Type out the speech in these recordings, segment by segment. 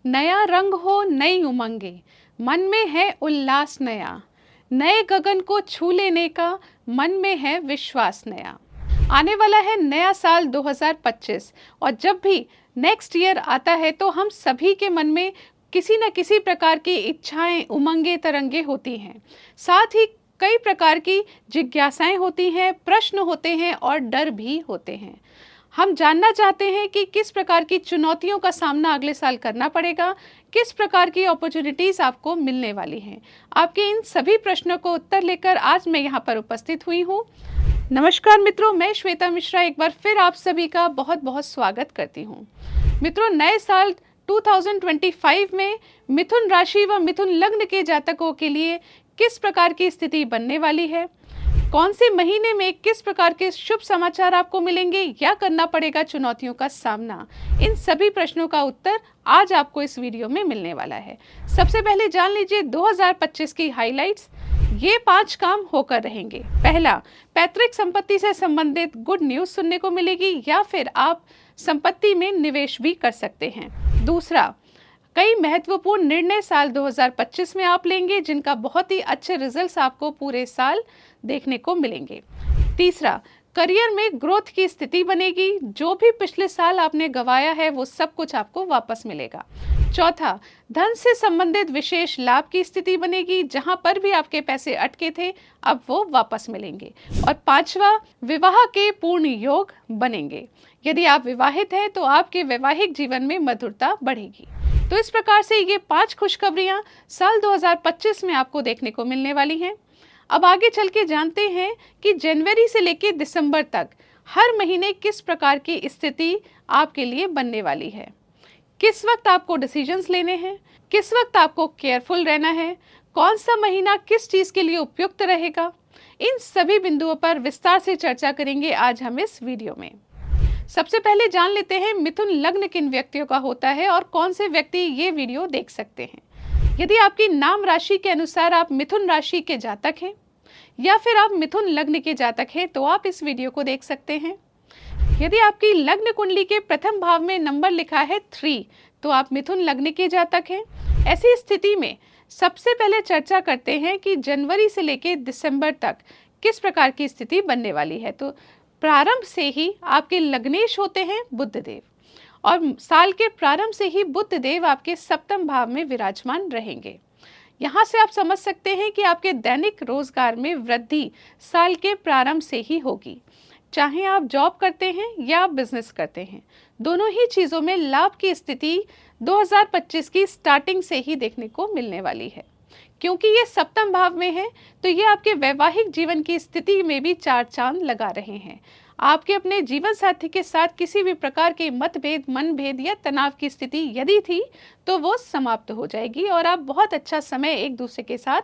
नया रंग हो नई उमंगे, मन में है उल्लास नया, नए गगन को छू लेने का मन में है विश्वास नया। आने वाला है नया साल 2025 और जब भी नेक्स्ट ईयर आता है तो हम सभी के मन में किसी न किसी प्रकार की इच्छाएं, उमंगे, तरंगे होती हैं। साथ ही कई प्रकार की जिज्ञासाएं होती हैं, प्रश्न होते हैं और डर भी होते हैं। हम जानना चाहते हैं कि किस प्रकार की चुनौतियों का सामना अगले साल करना पड़ेगा, किस प्रकार की अपॉर्चुनिटीज़ आपको मिलने वाली हैं। आपके इन सभी प्रश्नों को उत्तर लेकर आज मैं यहाँ पर उपस्थित हुई हूँ। नमस्कार मित्रों, मैं श्वेता मिश्रा एक बार फिर आप सभी का बहुत बहुत स्वागत करती हूँ। मित्रों, नए साल 2025 में मिथुन राशि व मिथुन लग्न के जातकों के लिए किस प्रकार की स्थिति बनने वाली है, कौन से महीने में किस प्रकार के शुभ समाचार आपको मिलेंगे या करना पड़ेगा चुनौतियों का सामना, इन सभी प्रश्नों का उत्तर आज आपको इस वीडियो में मिलने वाला है। सबसे पहले जान लीजिए 2025 की हाइलाइट्स। ये 5 काम होकर रहेंगे। पहला, पैतृक संपत्ति से संबंधित गुड न्यूज़ सुनने को मिलेगी या फिर आप संपत्ति में निवेश भी कर सकते हैं। दूसरा, कई महत्वपूर्ण निर्णय साल 2025 में आप लेंगे जिनका बहुत ही अच्छे रिजल्ट्स आपको पूरे साल देखने को मिलेंगे। तीसरा, करियर में ग्रोथ की स्थिति बनेगी, जो भी पिछले साल आपने गंवाया है वो सब कुछ आपको वापस मिलेगा। चौथा, धन से संबंधित विशेष लाभ की स्थिति बनेगी, जहां पर भी आपके पैसे अटके थे अब वो वापस मिलेंगे। और पांचवा, विवाह के पूर्ण योग बनेंगे। यदि आप विवाहित हैं तो आपके वैवाहिक जीवन में मधुरता बढ़ेगी। तो इस प्रकार से ये 5 खुशखबरियां साल 2025 में आपको देखने को मिलने वाली हैं। अब आगे चल के जानते हैं कि जनवरी से लेकर दिसंबर तक हर महीने किस प्रकार की स्थिति आपके लिए बनने वाली है, किस वक्त आपको डिसीजंस लेने हैं, किस वक्त आपको केयरफुल रहना है, कौन सा महीना किस चीज़ के लिए उपयुक्त रहेगा। इन सभी बिंदुओं पर विस्तार से चर्चा करेंगे आज हम इस वीडियो में। सबसे पहले जान लेते हैं मिथुन लग्न किन व्यक्तियों का होता है और कौन से व्यक्ति ये वीडियो देख सकते हैं। यदि आपकी नाम राशि के अनुसार आप मिथुन राशि के जातक हैं या फिर आप मिथुन लग्न के जातक हैं तो आप इस वीडियो को देख सकते हैं। यदि आपकी लग्न कुंडली के प्रथम भाव में नंबर लिखा है 3 तो आप मिथुन लग्न के जातक हैं। ऐसी स्थिति में सबसे पहले चर्चा करते हैं कि जनवरी से लेकर दिसंबर तक किस प्रकार की स्थिति बनने वाली है। तो प्रारंभ से ही आपके लग्नेश होते हैं बुध देव और साल के प्रारंभ से ही बुध देव आपके सप्तम भाव में विराजमान रहेंगे। यहाँ से आप समझ सकते हैं कि आपके दैनिक रोजगार में वृद्धि साल के प्रारंभ से ही होगी। चाहे आप जॉब करते हैं या बिजनेस करते हैं, दोनों ही चीज़ों में लाभ की स्थिति 2025 की स्टार्टिंग से ही देखने को मिलने वाली है। क्योंकि ये सप्तम भाव में है तो ये आपके वैवाहिक जीवन की स्थिति में भी 4 चांद लगा रहे हैं। आपके अपने जीवन साथी के साथ किसी भी प्रकार के मतभेद, मनभेद या तनाव की स्थिति यदि थी तो वो समाप्त हो जाएगी और आप बहुत अच्छा समय एक दूसरे के साथ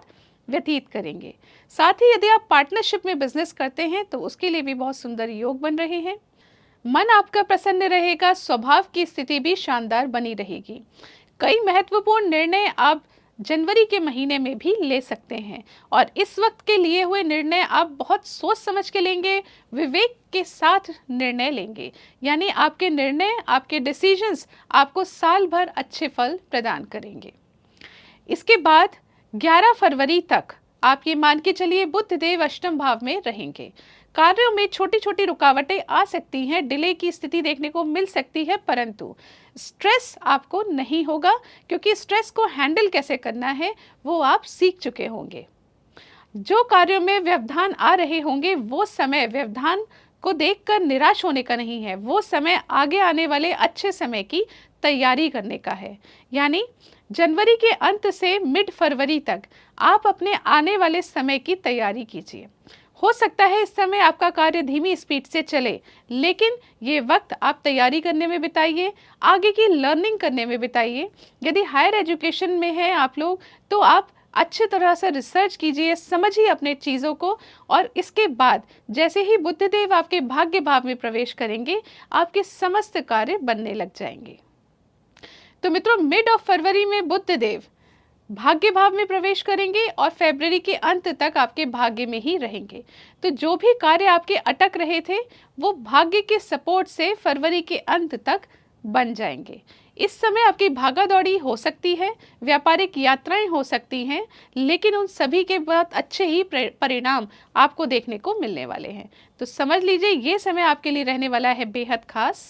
व्यतीत करेंगे। साथ ही यदि आप पार्टनरशिप में बिजनेस करते हैं तो उसके लिए भी बहुत सुंदर योग बन रहे हैं। मन आपका प्रसन्न रहेगा, स्वभाव की स्थिति भी शानदार बनी रहेगी। कई महत्वपूर्ण निर्णय आप जनवरी के महीने में भी ले सकते हैं और इस वक्त के लिए हुए निर्णय आप बहुत सोच समझ के लेंगे, विवेक के साथ निर्णय लेंगे। यानी आपके निर्णय, आपके डिसीजंस आपको साल भर अच्छे फल प्रदान करेंगे। इसके बाद 11 फरवरी तक आप ये मान के चलिए बुध देव अष्टम भाव में रहेंगे। कार्यों में छोटी छोटी रुकावटें आ सकती हैं, डिले की स्थिति देखने को मिल सकती है, परंतु स्ट्रेस आपको नहीं होगा क्योंकि स्ट्रेस को हैंडल कैसे करना है वो आप सीख चुके होंगे। जो कार्यों में व्यवधान आ रहे होंगे वो समय व्यवधान को देखकर निराश होने का नहीं है, वो समय आगे आने वाले अच्छे समय की तैयारी करने का है। यानी जनवरी के अंत से मिड फरवरी तक आप अपने आने वाले समय की तैयारी कीजिए। हो सकता है इस समय आपका कार्य धीमी स्पीड से चले, लेकिन ये वक्त आप तैयारी करने में बिताइए, आगे की लर्निंग करने में बिताइए। यदि हायर एजुकेशन में हैं आप लोग तो आप अच्छी तरह से रिसर्च कीजिए, समझिए अपने चीज़ों को और इसके बाद जैसे ही बुधदेव आपके भाग्य भाव में प्रवेश करेंगे आपके समस्त कार्य बनने लग जाएंगे। तो मित्रों, मिड ऑफ फरवरी में बुधदेव भाग्य भाव में प्रवेश करेंगे और फरवरी के अंत तक आपके भाग्य में ही रहेंगे। तो जो भी कार्य आपके अटक रहे थे वो भाग्य के सपोर्ट से फरवरी के अंत तक बन जाएंगे। इस समय आपकी भागा दौड़ी हो सकती है, व्यापारिक यात्राएं हो सकती हैं, लेकिन उन सभी के बहुत अच्छे ही परिणाम आपको देखने को मिलने वाले हैं। तो समझ लीजिए ये समय आपके लिए रहने वाला है बेहद खास।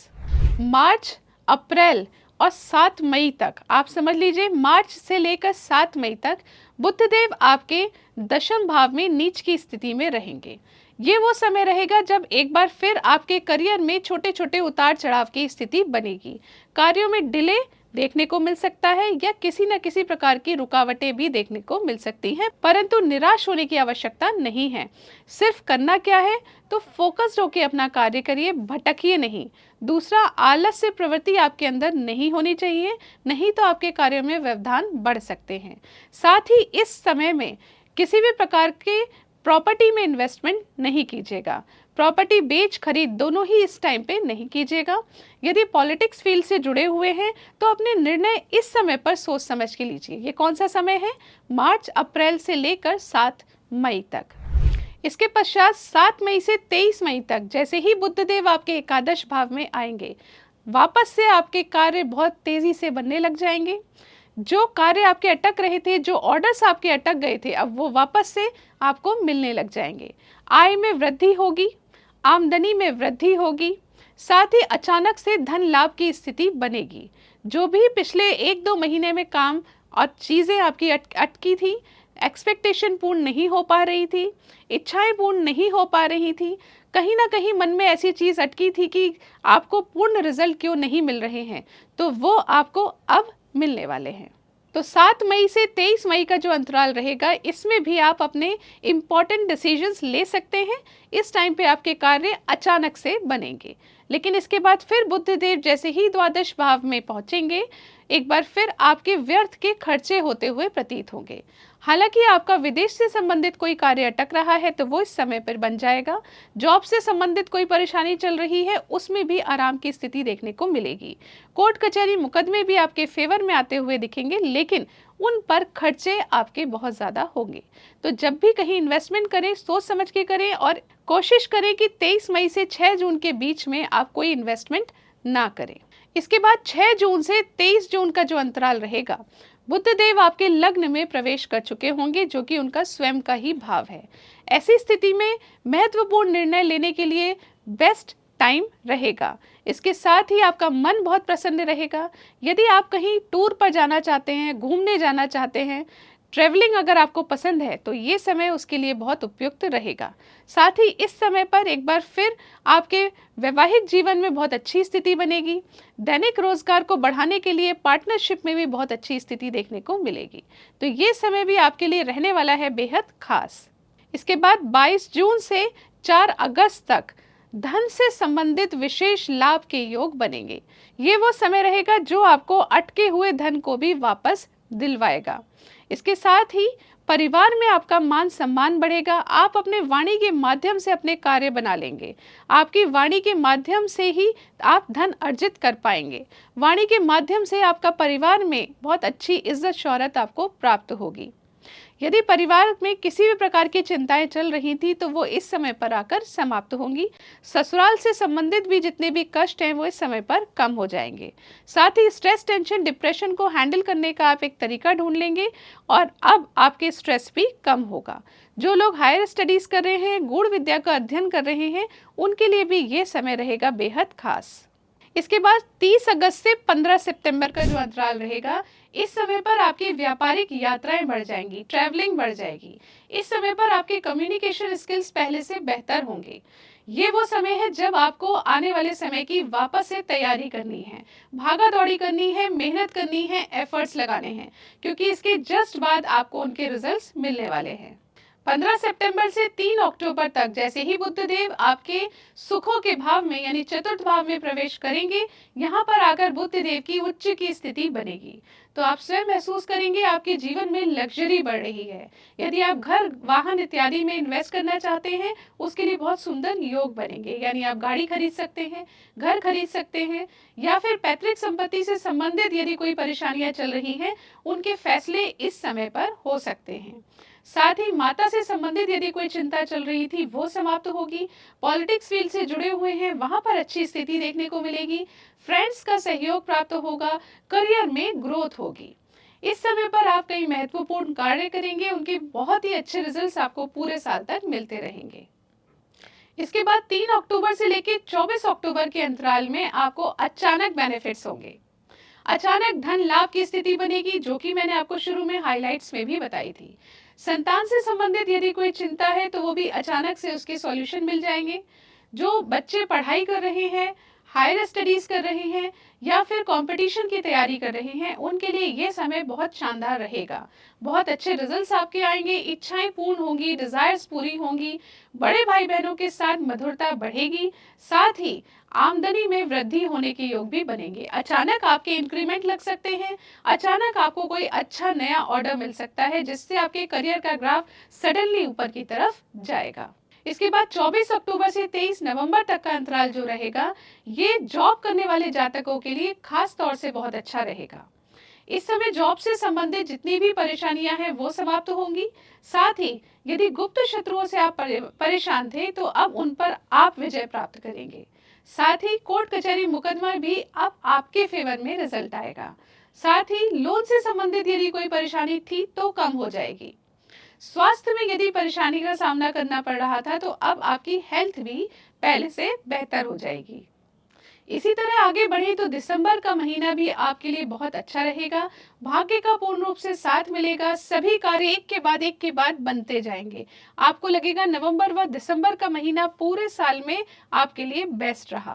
मार्च, अप्रैल और 7 मई तक, आप समझ लीजिए मार्च से लेकर 7 मई तक बुधदेव आपके दशम भाव में नीच की स्थिति में रहेंगे। ये वो समय रहेगा जब एक बार फिर आपके करियर में छोटे छोटे उतार चढ़ाव की स्थिति बनेगी। कार्यों में डिले देखने को मिल सकता है या किसी न किसी प्रकार की रुकावटें भी देखने को मिल सकती हैं, परंतु निराश होने की आवश्यकता नहीं है। सिर्फ करना क्या है तो फोकस्ड होकर अपना कार्य करिए, भटकिए नहीं। दूसरा, आलस्य प्रवृत्ति आपके अंदर नहीं होनी चाहिए, नहीं तो आपके कार्यों में व्यवधान बढ़ सकते हैं। साथ ही इस समय में किसी भी प्रकार के प्रॉपर्टी में इन्वेस्टमेंट नहीं कीजिएगा। प्रॉपर्टी बेच खरीद दोनों ही इस टाइम पे नहीं कीजिएगा। यदि पॉलिटिक्स फील्ड से जुड़े हुए हैं तो अपने निर्णय इस समय पर सोच समझ के लीजिए। ये कौन सा समय है? मार्च अप्रैल से लेकर 7 मई तक। इसके पश्चात 7 मई से 23 मई तक जैसे ही बुधदेव आपके एकादश भाव में आएंगे, वापस से आपके कार्य बहुत तेजी से बनने लग जाएंगे। जो कार्य आपके अटक रहे थे, जो ऑर्डर्स आपके अटक गए थे, अब वो वापस से आपको मिलने लग जाएंगे। आय में वृद्धि होगी, आमदनी में वृद्धि होगी, साथ ही अचानक से धन लाभ की स्थिति बनेगी। जो भी पिछले 1-2 महीने में काम और चीज़ें आपकी अटकी थी, एक्सपेक्टेशन पूर्ण नहीं हो पा रही थी, इच्छाएं पूर्ण नहीं हो पा रही थी, कहीं ना कहीं मन में ऐसी चीज़ अटकी थी कि आपको पूर्ण रिजल्ट क्यों नहीं मिल रहे हैं, तो वो आपको अब मिलने वाले हैं। तो 7 मई से 23 मई का जो अंतराल रहेगा, इसमें भी आप अपने इम्पॉर्टेंट डिसीजंस ले सकते हैं। इस टाइम पे आपके कार्य अचानक से बनेंगे, लेकिन इसके बाद फिर बुधदेव जैसे ही द्वादश भाव में पहुंचेंगे, एक बार फिर आपके व्यर्थ के खर्चे होते हुए प्रतीत होंगे। हालांकि आपका विदेश से संबंधित कोई कार्य अटक रहा है तो वो इस समय पर बन जाएगा। जॉब से संबंधित कोई परेशानी चल रही है, उसमें भी आराम की स्थिति देखने को मिलेगी। कोर्ट कचहरी मुकदमे भी आपके फेवर में आते हुए दिखेंगे, लेकिन उन पर खर्चे आपके बहुत ज़्यादा होंगे। तो जब भी कहीं इन्वेस्टमेंट करें, सोच समझ के करें और कोशिश करें कि 23 मई से 6 जून के बीच में आप कोई इन्वेस्टमेंट ना करें। इसके बाद 6 जून से 23 जून का जो अंतराल रहेगा, बुधदेव आपके लग्न में प्रवेश कर चुके होंगे, जो कि उनका स्वयं का ही भाव है। ऐसी स्थिति में महत्वपूर्ण निर्णय लेने के लिए बेस्ट टाइम रहेगा। इसके साथ ही आपका मन बहुत प्रसन्न रहेगा। यदि आप कहीं टूर पर जाना चाहते हैं, घूमने जाना चाहते हैं, ट्रैवलिंग अगर आपको पसंद है, तो ये समय उसके लिए बहुत उपयुक्त रहेगा। साथ ही इस समय पर एक बार फिर आपके वैवाहिक जीवन में बहुत अच्छी स्थिति बनेगी। दैनिक रोजगार को बढ़ाने के लिए पार्टनरशिप में भी बहुत अच्छी स्थिति देखने को मिलेगी। तो ये समय भी आपके लिए रहने वाला है बेहद खास। इसके बाद 22 जून से 4 अगस्त तक धन से संबंधित विशेष लाभ के योग बनेंगे। ये वो समय रहेगा जो आपको अटके हुए धन को भी वापस दिलवाएगा। इसके साथ ही परिवार में आपका मान सम्मान बढ़ेगा। आप अपने वाणी के माध्यम से अपने कार्य बना लेंगे। आपकी वाणी के माध्यम से ही आप धन अर्जित कर पाएंगे। वाणी के माध्यम से आपका परिवार में बहुत अच्छी इज्जत शोहरत आपको प्राप्त होगी। यदि परिवार में किसी भी प्रकार की चिंताएं चल रही थी तो वो इस समय पर आकर समाप्त होंगी। ससुराल से संबंधित भी जितने भी कष्ट हैं वो इस समय पर कम हो जाएंगे। साथ ही स्ट्रेस, टेंशन, डिप्रेशन को हैंडल करने का आप एक तरीका ढूंढ लेंगे और अब आपके स्ट्रेस भी कम होगा। जो लोग हायर स्टडीज कर रहे हैं, गूढ़ विद्या का अध्ययन कर रहे हैं, उनके लिए भी ये समय रहेगा बेहद खास। इसके बाद 30 अगस्त से 15 सितंबर का जो अंतराल रहेगा, इस समय पर आपकी व्यापारिक यात्राएं बढ़ जाएंगी, ट्रैवलिंग बढ़ जाएगी। इस समय पर आपके कम्युनिकेशन स्किल्स पहले से बेहतर होंगे। ये वो समय है जब आपको आने वाले समय की वापस से तैयारी करनी है, भागा दौड़ी करनी है, मेहनत करनी है, एफर्ट्स लगाने हैं, क्योंकि इसके जस्ट बाद आपको उनके रिजल्ट्स मिलने वाले हैं। 15 सितंबर से 3 अक्टूबर तक जैसे ही बुधदेव आपके सुखों के भाव में यानी चतुर्थ भाव में प्रवेश करेंगे, यहाँ पर आकर बुधदेव की उच्च की स्थिति बनेगी। तो आप स्वयं महसूस करेंगे आपके जीवन में लग्जरी बढ़ रही है। यदि आप घर, वाहन इत्यादि में इन्वेस्ट करना चाहते हैं, उसके लिए बहुत सुंदर योग बनेंगे। यानी आप गाड़ी खरीद सकते हैं, घर खरीद सकते हैं, या फिर पैतृक संपत्ति से संबंधित यदि कोई परेशानियां चल रही हैं, उनके फैसले इस समय पर हो सकते हैं। साथ ही माता से संबंधित यदि कोई चिंता चल रही थी वो समाप्त होगी। पॉलिटिक्स फील्ड से जुड़े हुए हैं वहां पर अच्छी स्थिति देखने को मिलेगी। फ्रेंड्स का सहयोग प्राप्त होगा। करियर में ग्रोथ होगी। इस समय पर आप कई महत्वपूर्ण कार्य करेंगे, उनके बहुत ही अच्छे रिजल्ट्स आपको पूरे साल तक मिलते रहेंगे। इसके बाद 3 अक्टूबर से लेकर 24 अक्टूबर के अंतराल में आपको अचानक बेनिफिट्स होंगे। अचानक धन लाभ की स्थिति बनेगी, जो कि मैंने आपको शुरू में हाइलाइट्स में भी बताई थी। संतान से संबंधित यदि कोई चिंता है तो वो भी अचानक से उसके सॉल्यूशन मिल जाएंगे। जो बच्चे पढ़ाई कर रहे हैं, हायर स्टडीज कर रहे हैं या फिर कंपटीशन की तैयारी कर रहे हैं, उनके लिए ये समय बहुत शानदार रहेगा। बहुत अच्छे रिजल्ट्स आपके आएंगे, इच्छाएं पूर्ण होंगी, डिजायर्स पूरी होंगी, बड़े भाई बहनों के साथ मधुरता बढ़ेगी, साथ ही आमदनी में वृद्धि होने के योग भी बनेंगे। अचानक आपके इंक्रीमेंट लग सकते हैं, अचानक आपको कोई अच्छा नया ऑर्डर मिल सकता है जिससे आपके करियर का ग्राफ सडनली ऊपर की तरफ जाएगा। इसके बाद 24 अक्टूबर से 23 नवंबर तक का अंतराल जो रहेगा, ये जॉब करने वाले जातकों के लिए खास तौर से बहुत अच्छा रहेगा। इस समय जॉब से संबंधित जितनी भी परेशानियां हैं वो समाप्त होंगी। साथ ही यदि गुप्त शत्रुओं से आप परेशान थे तो अब उन पर आप विजय प्राप्त करेंगे। साथ ही कोर्ट कचहरी मुकदमा भी अब आपके फेवर में रिजल्ट आएगा। साथ ही लोन से संबंधित यदि कोई परेशानी थी तो कम हो जाएगी। स्वास्थ्य में यदि परेशानी का सामना करना पड़ रहा था तो अब आपकी हेल्थ भी पहले से बेहतर हो जाएगी। इसी तरह आगे बढ़े तो दिसंबर का महीना भी आपके लिए बहुत अच्छा रहेगा। भाग्य का पूर्ण रूप से साथ मिलेगा। सभी कार्य एक के बाद बनते जाएंगे। आपको लगेगा नवंबर व दिसंबर का महीना पूरे साल में आपके लिए बेस्ट रहा।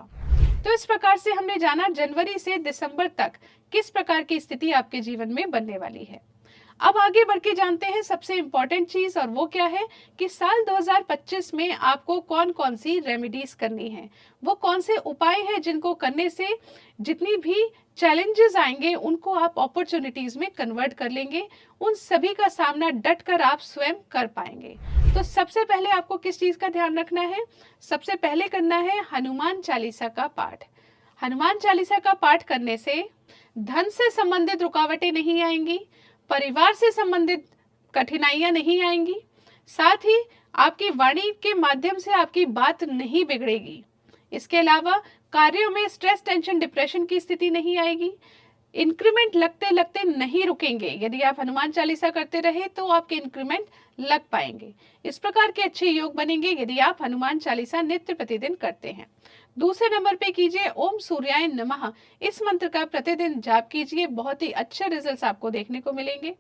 तो इस प्रकार से हमने जाना जनवरी से दिसंबर तक किस प्रकार की स्थिति आपके जीवन में बनने वाली है। अब आगे बढ़ के जानते हैं सबसे इम्पोर्टेंट चीज, और वो क्या है कि साल 2025 में आपको कौन कौन सी रेमेडीज करनी है, वो कौन से उपाय हैं जिनको करने से जितनी भी चैलेंजेस आएंगे उनको आप अपॉर्चुनिटीज में कन्वर्ट कर लेंगे। उन सभी का सामना डट कर आप स्वयं कर पाएंगे। तो सबसे पहले आपको किस चीज का ध्यान रखना है? सबसे पहले करना है हनुमान चालीसा का पाठ। हनुमान चालीसा का पाठ करने से धन से संबंधित रुकावटें नहीं आएंगी, परिवार से संबंधित कठिनाइयां नहीं आएंगी, साथ ही आपकी वाणी के माध्यम से आपकी बात नहीं बिगड़ेगी। इसके अलावा कार्यों में स्ट्रेस, टेंशन, डिप्रेशन की स्थिति नहीं आएगी। इंक्रीमेंट लगते लगते नहीं रुकेंगे। यदि आप हनुमान चालीसा करते रहे तो आपके इंक्रीमेंट लग पाएंगे। इस प्रकार के अच्छे योग बनेंगे यदि आप हनुमान चालीसा नित्य प्रतिदिन करते हैं। दूसरे नंबर पे कीजिए ओम सूर्याय नमः। इस मंत्र का प्रतिदिन जाप कीजिए, बहुत ही अच्छे रिजल्ट्स आपको देखने को मिलेंगे।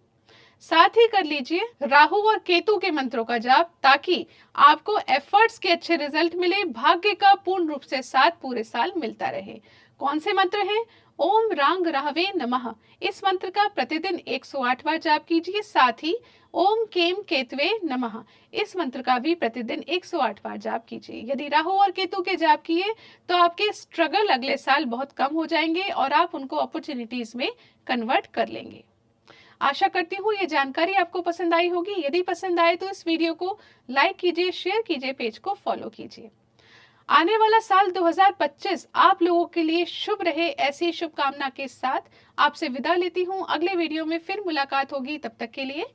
साथ ही कर लीजिए राहु और केतु के मंत्रों का जाप, ताकि आपको एफर्ट्स के अच्छे रिजल्ट मिले, भाग्य का पूर्ण रूप से साथ पूरे साल मिलता रहे। कौन से मंत्र हैं? ओम रांग राहवे नमः। इस मंत्र का प्रतिदिन 108 बार जाप कीजिए। साथ ही ओम केम केतवे नमः। इस मंत्र का भी प्रतिदिन 108 बार जाप कीजिए। यदि राहु और केतु के जाप किए तो आपके स्ट्रगल अगले साल बहुत कम हो जाएंगे और आप उनको अपॉर्चुनिटीज में कन्वर्ट कर लेंगे। आशा करती हूँ ये जानकारी आपको पसंद आई होगी। यदि पसंद आए तो इस वीडियो को लाइक कीजिए, शेयर कीजिए, पेज को फॉलो कीजिए। आने वाला साल 2025 आप लोगों के लिए शुभ रहे, ऐसी शुभकामना के साथ आपसे विदा लेती हूँ। अगले वीडियो में फिर मुलाकात होगी। तब तक के लिए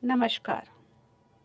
नमस्कार।